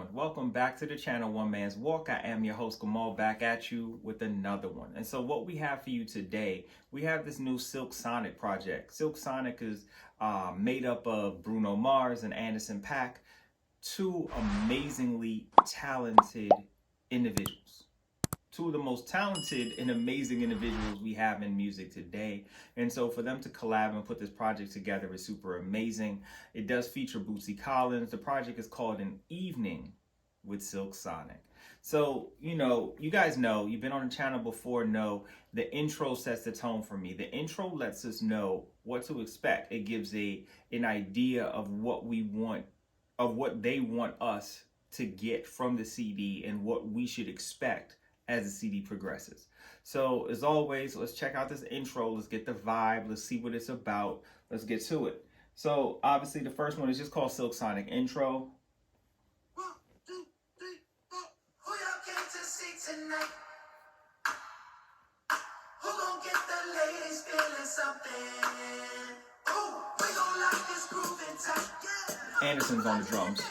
on? Welcome back to the channel, One Man's Walk. I am your host, Gamal, back at you with another one. And so what we have for you today, we have this new Silk Sonic project. Silk Sonic is made up of Bruno Mars and Paak, two amazingly talented individuals. Two of the most talented and amazing individuals we have in music today. And so for them to collab and put this project together is super amazing. It does feature Bootsy Collins. The project is called An Evening with Silk Sonic. So, you guys know, you've been on the channel before, know the intro sets the tone for me. The intro lets us know what to expect. It gives an idea of what we want, of what they want us to get from the CD and what we should expect as the CD progresses. So as always, let's check out this intro. Let's get the vibe. Let's see what it's about. Let's get to it. So obviously the first one is just called Silk Sonic Intro. 1, 2, 3, 4. Who y'all came to see tonight? Who gon' get the ladies feeling something? Ooh, we gon' lock this groove in tight. Yeah. Anderson's on the drums.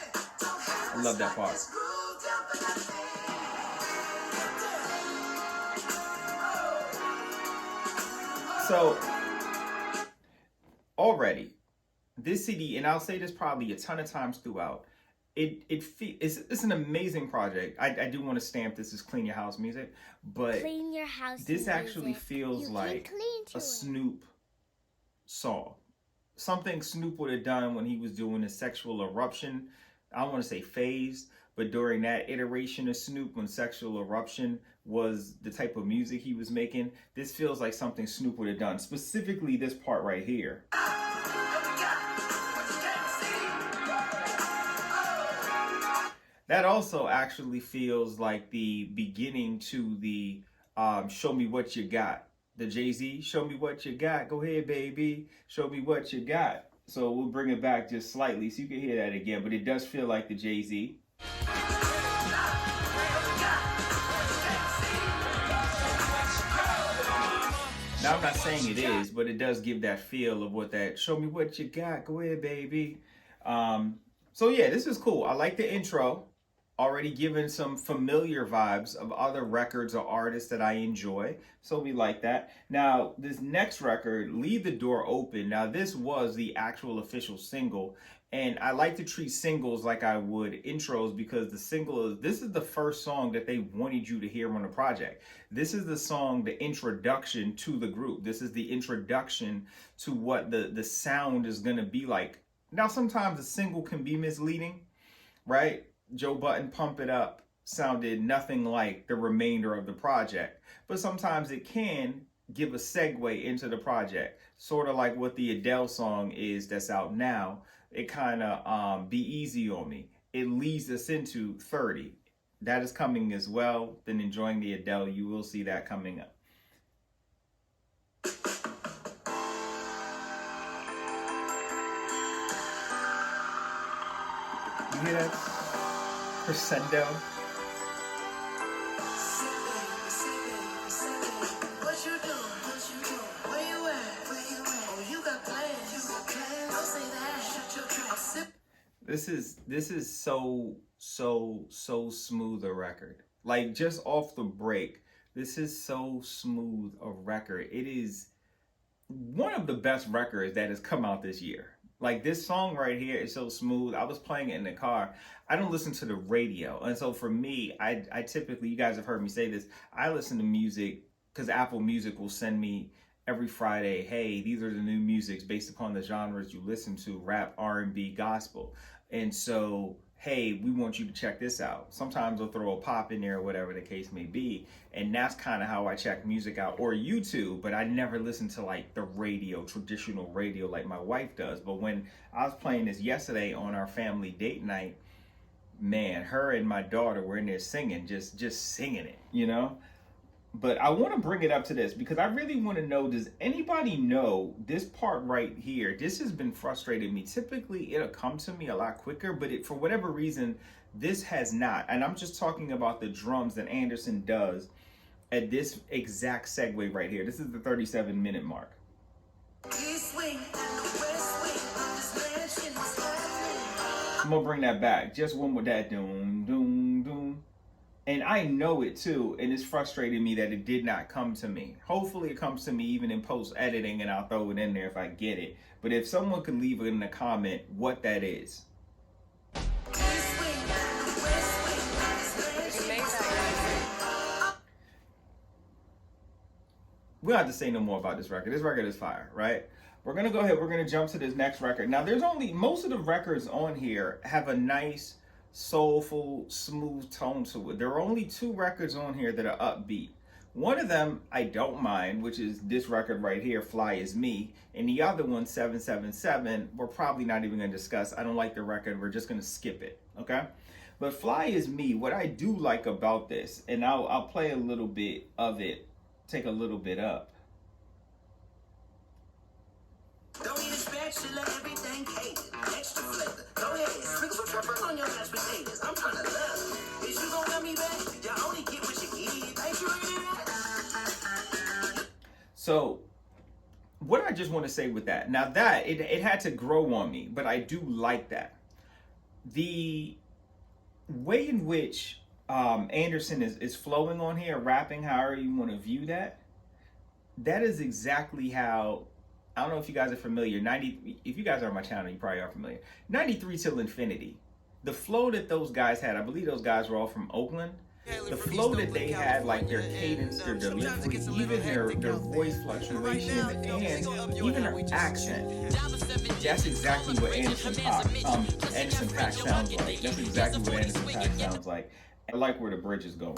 I love that part. So already this CD, and I'll say this probably a ton of times throughout, it's an amazing project. I do want to stamp this as clean your house music, but Clean your house this actually music. feels You like can clean to a it. Snoop song. Something Snoop would have done when he was doing his sexual eruption. I don't want to say phase, but during that iteration of Snoop, when Sexual Eruption was the type of music he was making, this feels like something Snoop would have done. Specifically this part right here. That also actually feels like the beginning to the Show Me What You Got. The Jay-Z, show me what you got. Go ahead, baby. Show me what you got. So we'll bring it back just slightly so you can hear that again, but it does feel like the Jay-Z. Now, I'm not saying it is, but it does give that feel of what that, show me what you got, go ahead, baby. So yeah, this is cool. I like the intro. Already given some familiar vibes of other records or artists that I enjoy. So we like that. Now, this next record, Leave the Door Open. Now, this was the actual official single. And I like to treat singles like I would intros because the single is, this is the first song that they wanted you to hear on the project. This is the song, the introduction to the group. This is the introduction to what the sound is going to be like. Now, sometimes a single can be misleading, right? Joe Budden, Pump It Up sounded nothing like the remainder of the project, but sometimes it can give a segue into the project, sort of like what the Adele song is that's out now. It kind of Be Easy on Me. It leads us into 30. That is coming as well. Then enjoying the Adele, you will see that coming up. You hear that? Crescendo. What you doing? Where you at? Oh, you got plans. Don't say that. Shut your trap. This is so smooth a record. Like just off the break, this is so smooth a record. It is one of the best records that has come out this year. Like this song right here is so smooth. I was playing it in the car. I don't listen to the radio. And so for me, I typically, you guys have heard me say this, I listen to music because Apple Music will send me every Friday, hey, these are the new musics based upon the genres you listen to, rap, R&B, gospel. And so, hey, we want you to check this out. Sometimes they'll throw a pop in there or whatever the case may be. And that's kind of how I check music out, or YouTube, but I never listen to like the radio, traditional radio like my wife does. But when I was playing this yesterday on our family date night, man, her and my daughter were in there singing, just singing it, But I want to bring it up to this because I really want to know, does anybody know this part right here? This has been frustrating me. Typically, it'll come to me a lot quicker, but for whatever reason, this has not. And I'm just talking about the drums that Anderson does at this exact segue right here. This is the 37-minute mark. East wing and the west wing of this mansion was happening. I'm gonna bring that back. Just one with that doom, doom, doom. And I know it too, and it's frustrating me that it did not come to me. Hopefully it comes to me even in post editing, and I'll throw it in there if I get it. But if someone could leave it in the comment what that is. We don't have to say no more about this record. This record is fire, right? We're gonna go ahead, we're gonna jump to this next record. Now there's only, most of the records on here have a nice, soulful, smooth tone to it. There are only 2 records on here that are upbeat. One of them I don't mind, which is this record right here, Fly Is Me. And the other one, 777, we're probably not even gonna discuss. I don't like the record, we're just gonna skip it, okay? But Fly Is Me, what I do like about this, and I'll play a little bit of it, take a little bit up. Don't need a spatula, everything catered. Extra flavor. Go ahead, sprinkle some pepper on your mashed potatoes. I'm trying to love. Is you gonna love me back? You only get what you give. Ain't you ready that? So, what I just want to say with that, now that, it had to grow on me, but I do like that. The way in which Anderson is flowing on here, rapping, however you want to view that, that is exactly how, I don't know if you guys are familiar, if you guys are on my channel, you probably are familiar. 93 Till Infinity. The flow that those guys had, I believe those guys were all from Oakland. The flow that they had, like their cadence, their delivery, even their voice fluctuation, and even their accent. That's exactly what Anderson .Paak sounds like. That's exactly what Anderson .Paak sounds like. I like where the bridge is going.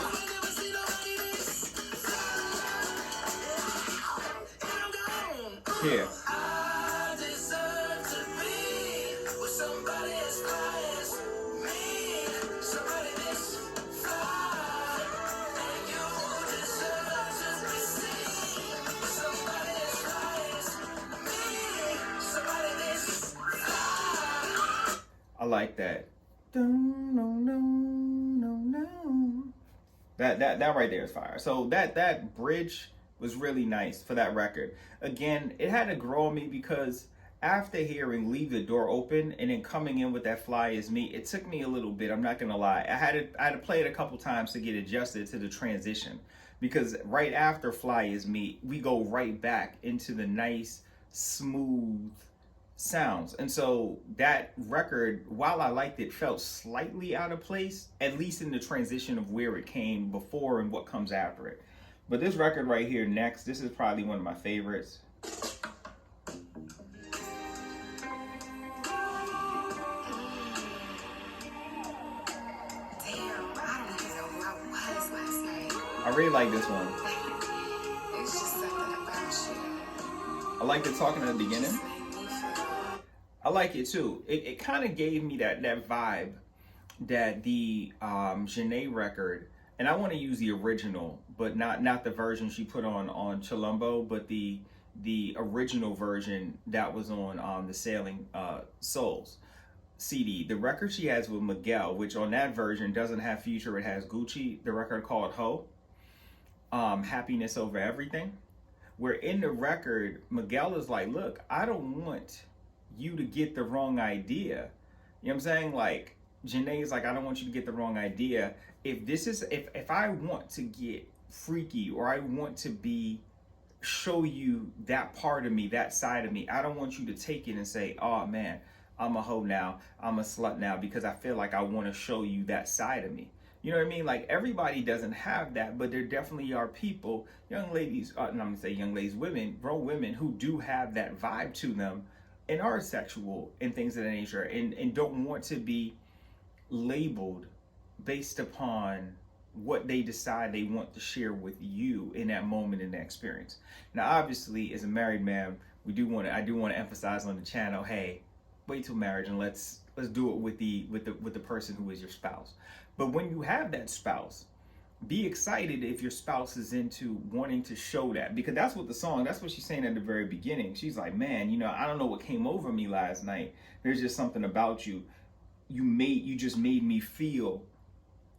Here. I deserve to be with somebody as fly as me. Somebody this fly. And you deserve to be seen with somebody as fly as me. Somebody this fly. I like that. That right there is fire. So that bridge was really nice for that record. Again, it had to grow on me because after hearing Leave the Door Open and then coming in with that Fly Is Me, it took me a little bit, I'm not gonna lie. I had to play it a couple times to get adjusted to the transition, because right after Fly Is Me, we go right back into the nice, smooth sounds. And so that record, while I liked it, felt slightly out of place, at least in the transition of where it came before and what comes after it. But this record right here next, this is probably one of my favorites. Damn, I don't even know who I was last night. I really like this one. It's just something about you. I like the talking at the beginning. Just made me feel. I like it too. It kind of gave me that vibe that the Janae record, and I want to use the original, but not the version she put on Chilumbo, but the original version that was on the Sailing Souls CD. The record she has with Miguel, which on that version doesn't have Future, it has Gucci. The record called Ho, Happiness Over Everything. Where in the record, Miguel is like, look, I don't want you to get the wrong idea. You know what I'm saying? Like, Janae is like, I don't want you to get the wrong idea. If I want to get freaky, or I want to show you that part of me, that side of me, I don't want you to take it and say, oh man, I'm a hoe now, I'm a slut now, because I feel like I want to show you that side of me. You know what I mean? Like, everybody doesn't have that, but there definitely are people, young ladies, I'm gonna say young ladies, women, grown women, who do have that vibe to them and are sexual and things of that nature, and don't want to be labeled based upon what they decide they want to share with you in that moment, in that experience. Now, obviously, as a married man, I do want to emphasize on the channel, hey, wait till marriage and let's do it with the person who is your spouse. But when you have that spouse, be excited if your spouse is into wanting to show that, because that's what she's saying at the very beginning. She's like, man, I don't know what came over me last night. There's just something about you. You just made me feel,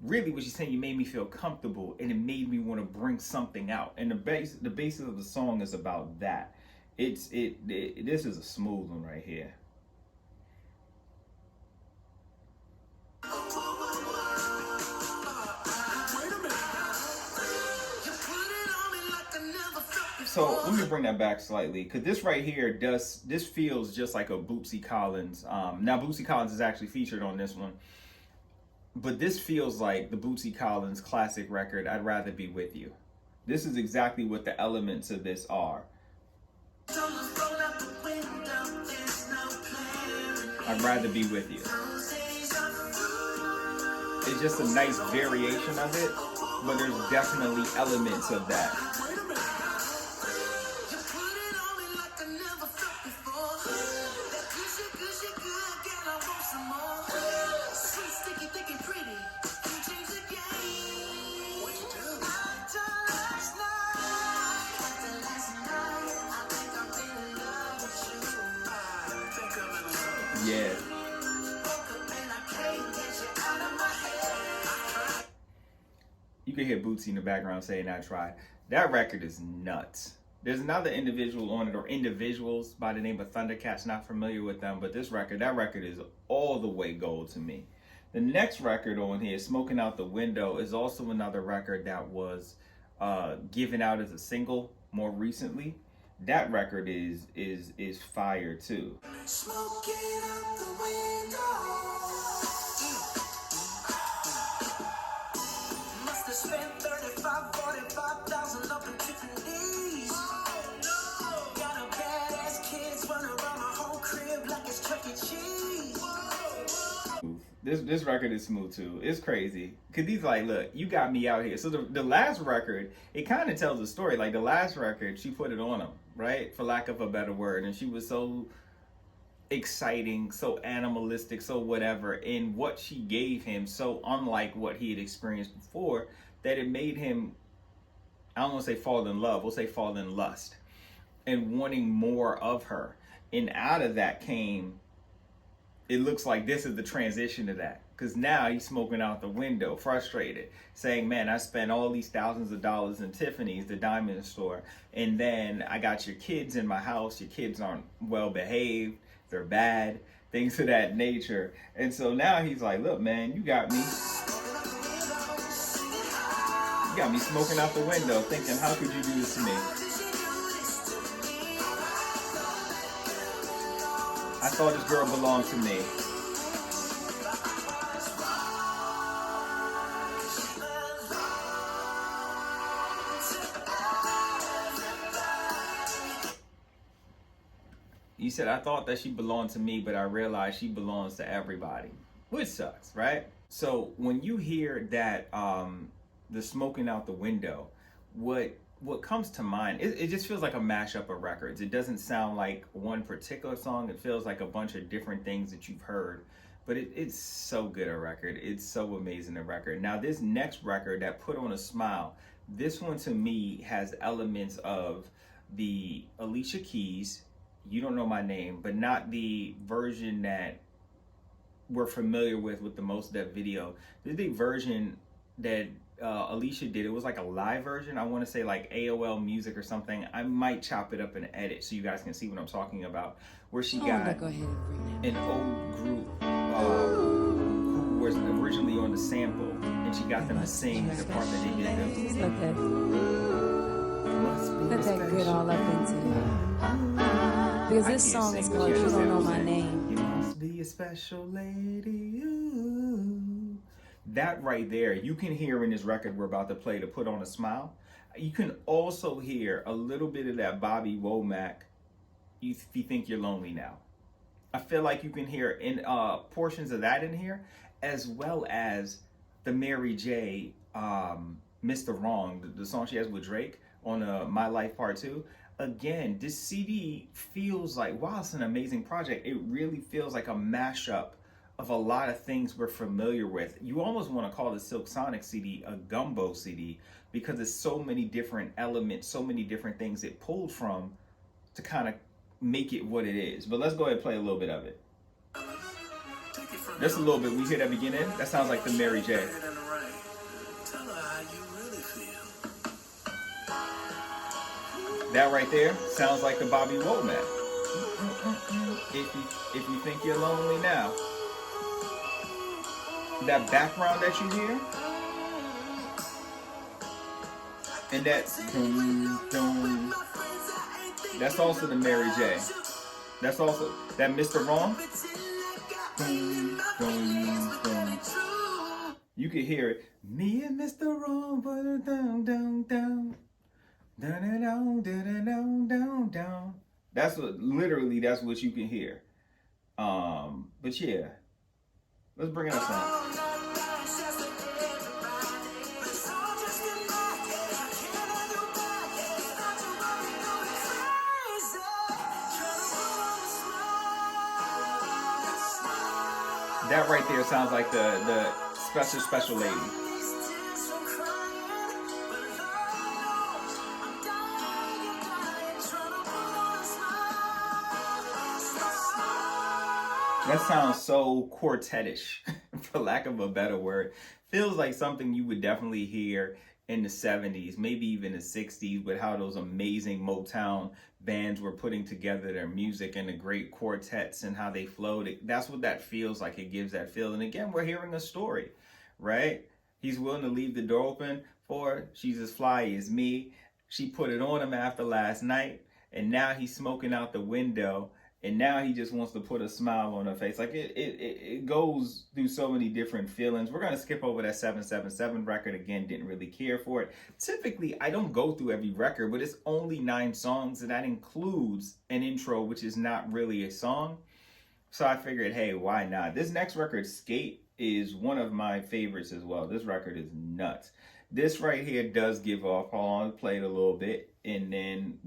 really what she's saying, you made me feel comfortable, and it made me want to bring something out. And the basis of the song is about that. This is a smooth one right here. So let me bring that back slightly, because this right here this feels just like a Bootsy Collins. Now Bootsy Collins is actually featured on this one, but this feels like the Bootsy Collins classic record, I'd Rather Be With You. This is exactly what the elements of this are. I'd rather be with you. It's just a nice variation of it, but there's definitely elements of that. Yeah. You can hear Bootsy in the background saying I tried. That record is nuts. There's another individual on it, or individuals by the name of Thundercats, not familiar with them, but that record is all the way gold to me. The next record on here, Smoking Out the Window, is also another record that was given out as a single more recently. That record is fire too. Smoking out the window. Must have spent 45,000 up in Tiffany's. Got a badass kids running around my whole crib like it's Chuck E. Cheese. This record is smooth too. It's crazy. Cause he's like, look, you got me out here. So the last record, it kind of tells a story. Like the last record, she put it on him, right? For lack of a better word. And she was so exciting, so animalistic, so whatever. And what she gave him, so unlike what he had experienced before, that it made him, I don't want to say fall in love, we'll say fall in lust. And wanting more of her. And out of that came, it looks like this is the transition to that. Because now he's smoking out the window, frustrated, saying, man, I spent all these thousands of dollars in Tiffany's, the diamond store, and then I got your kids in my house. Your kids aren't well behaved. They're bad, things of that nature. And so now he's like, look, man, you got me. You got me smoking out the window, thinking, how could you do this to me? I thought this girl belonged to me. You said, I thought that she belonged to me, but I realized she belongs to everybody. Which sucks, right? So when you hear that, the smoking out the window, what comes to mind, it just feels like a mashup of records. It doesn't sound like one particular song. It feels like a bunch of different things that you've heard. But it's so good a record. It's so amazing a record. Now this next record, that Put on a Smile, this one to me has elements of the Alicia Keys, You Don't Know My Name, but not the version that we're familiar with the Most Def video. This is the version that Alicia did. It was like a live version. I want to say like AOL Music or something. I might chop it up and edit so you guys can see what I'm talking about. Where she got an old group who was originally on the sample, and she got them to sing the part that they did. Let that good all up into it. Because this song is called You Don't Know My Name. You must be a special lady. Ooh. That right there, you can hear in this record we're about to play, to Put on a Smile. You can also hear a little bit of that Bobby Womack, If You Think You're Lonely Now. I feel like you can hear in portions of that in here, as well as the Mary J. Mr. Wrong, the song she has with Drake on My Life Part 2. Again, this CD feels like, while it's an amazing project, it really feels like a mashup of a lot of things we're familiar with. You almost want to call the Silk Sonic CD a gumbo CD, because there's so many different elements, so many different things it pulled from to kind of make it what it is. But let's go ahead and play a little bit of it. Just a little bit. We hear that beginning. That sounds like the Mary J. That right there sounds like the Bobby Womack. If you think you're lonely now. That background that you hear, And that that's also the Mary J. That's also that Mr. Wrong. You can hear it. Me and Mr. Wrong, down, down, down, down, down, down, down, down. That's what literally. That's what you can hear. But yeah, let's bring it up some. That right there sounds like the special lady. That sounds so quartetish, for lack of a better word. Feels like something you would definitely hear in the 70s, maybe even the 60s, with how those amazing Motown bands were putting together their music and the great quartets and how they flowed. That's what that feels like. It gives that feel. And again, we're hearing a story, right? He's willing to leave the door open for her. She's as fly as me. She put it on him after last night, and now he's smoking out the window. And now he just wants to put a smile on her face. Like it goes through so many different feelings. We're going to skip over that 777 record. Again, didn't really care for it. Typically, I don't go through every record, but it's only 9 songs. And that includes an intro, which is not really a song. So I figured, hey, why not? This next record, Skate, is one of my favorites as well. This record is nuts. This right here does give off. Hold on, play it a little bit. And then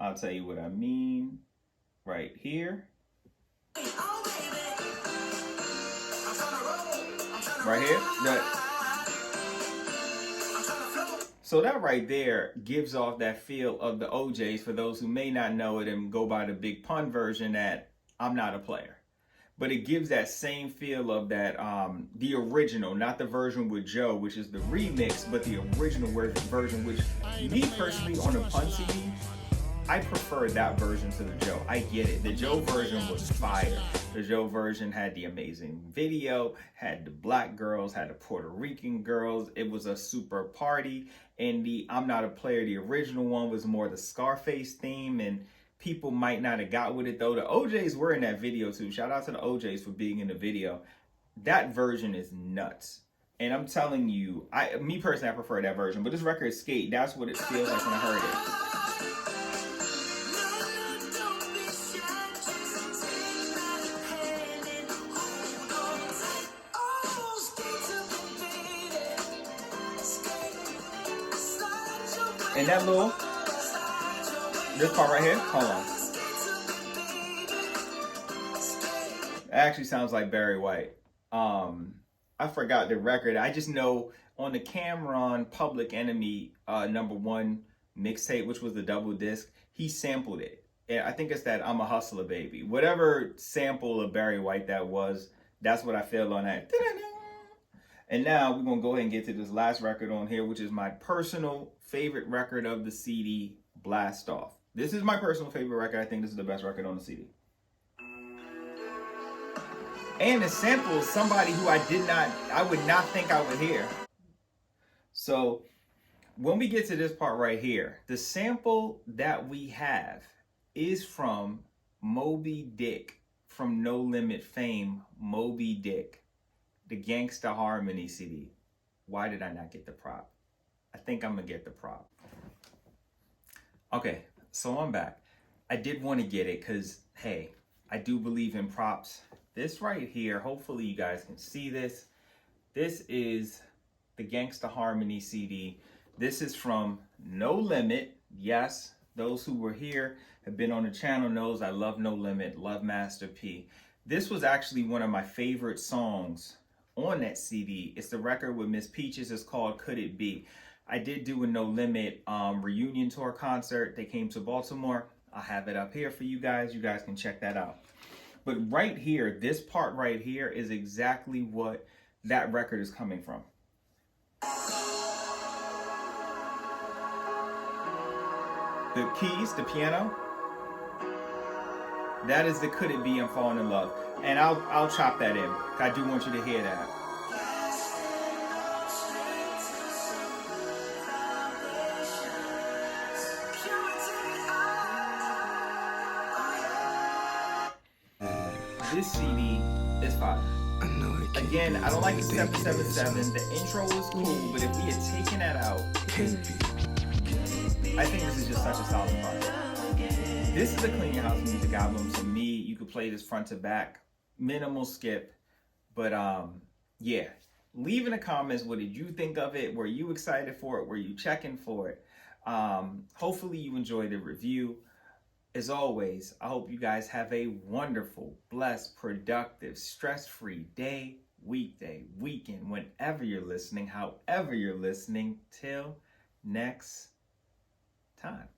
I'll tell you what I mean. Right here. Right here. So that right there gives off that feel of the OJs for those who may not know it and go by the Big Pun version that I'm not a player. But it gives that same feel of that, the original, not the version with Joe, which is the remix, but the original version, which me personally on a Pun CD, I prefer that version to the Joe. I get it. The Joe version was fire. The Joe version had the amazing video, had the black girls, had the Puerto Rican girls. It was a super party. And the I'm Not a Player, the original one, was more the Scarface theme, and people might not have got with it though. The OJs were in that video too. Shout out to the OJs for being in the video. That version is nuts. And I'm telling you, me personally, I prefer that version. But this record, Skate, that's what it feels like when I heard it. And that this part right here, hold on. It actually sounds like Barry White. I forgot the record. I just know on the Cameron Public Enemy #1 mixtape, which was the double disc, he sampled it. And I think it's that I'm a Hustler Baby. Whatever sample of Barry White that was, that's what I feel on that. And now we're going to go ahead and get to this last record on here, which is my personal favorite record of the CD, Blast Off. This is my personal favorite record. I think this is the best record on the CD. And the sample is somebody who I would not think I would hear. So when we get to this part right here, the sample that we have is from Moby Dick, from No Limit fame, Moby Dick. The Gangsta Harmony CD. Why did I not get the prop? I think I'm gonna get the prop. Okay, so I'm back. I did want to get it because, hey, I do believe in props. This right here, hopefully you guys can see this. This is the Gangsta Harmony CD. This is from No Limit. Yes, those who were here, have been on the channel knows I love No Limit, love Master P. This was actually one of my favorite songs on that CD. It's the record with Miss Peaches. It's called Could It Be. I did do a No Limit reunion tour concert. They came to Baltimore. I'll have it up here for you guys. You guys can check that out. But right here, this part right here is exactly what that record is coming from. The keys, the piano, that is the Could It Be I'm Falling in Love. And I'll chop that in. I do want you to hear that. this CD is fire. Again, I don't like the 777. The intro was cool, but if we had taken that out, I think this is just such a solid project. This is a Clean Your House music album to me. You could play this front to back, minimal skip, but yeah. Leave in the comments, what did you think of it? Were you excited for it? Were you checking for it? Hopefully you enjoyed the review. As always, I hope you guys have a wonderful, blessed, productive, stress-free day, weekday, weekend, whenever you're listening, however you're listening. Till next time.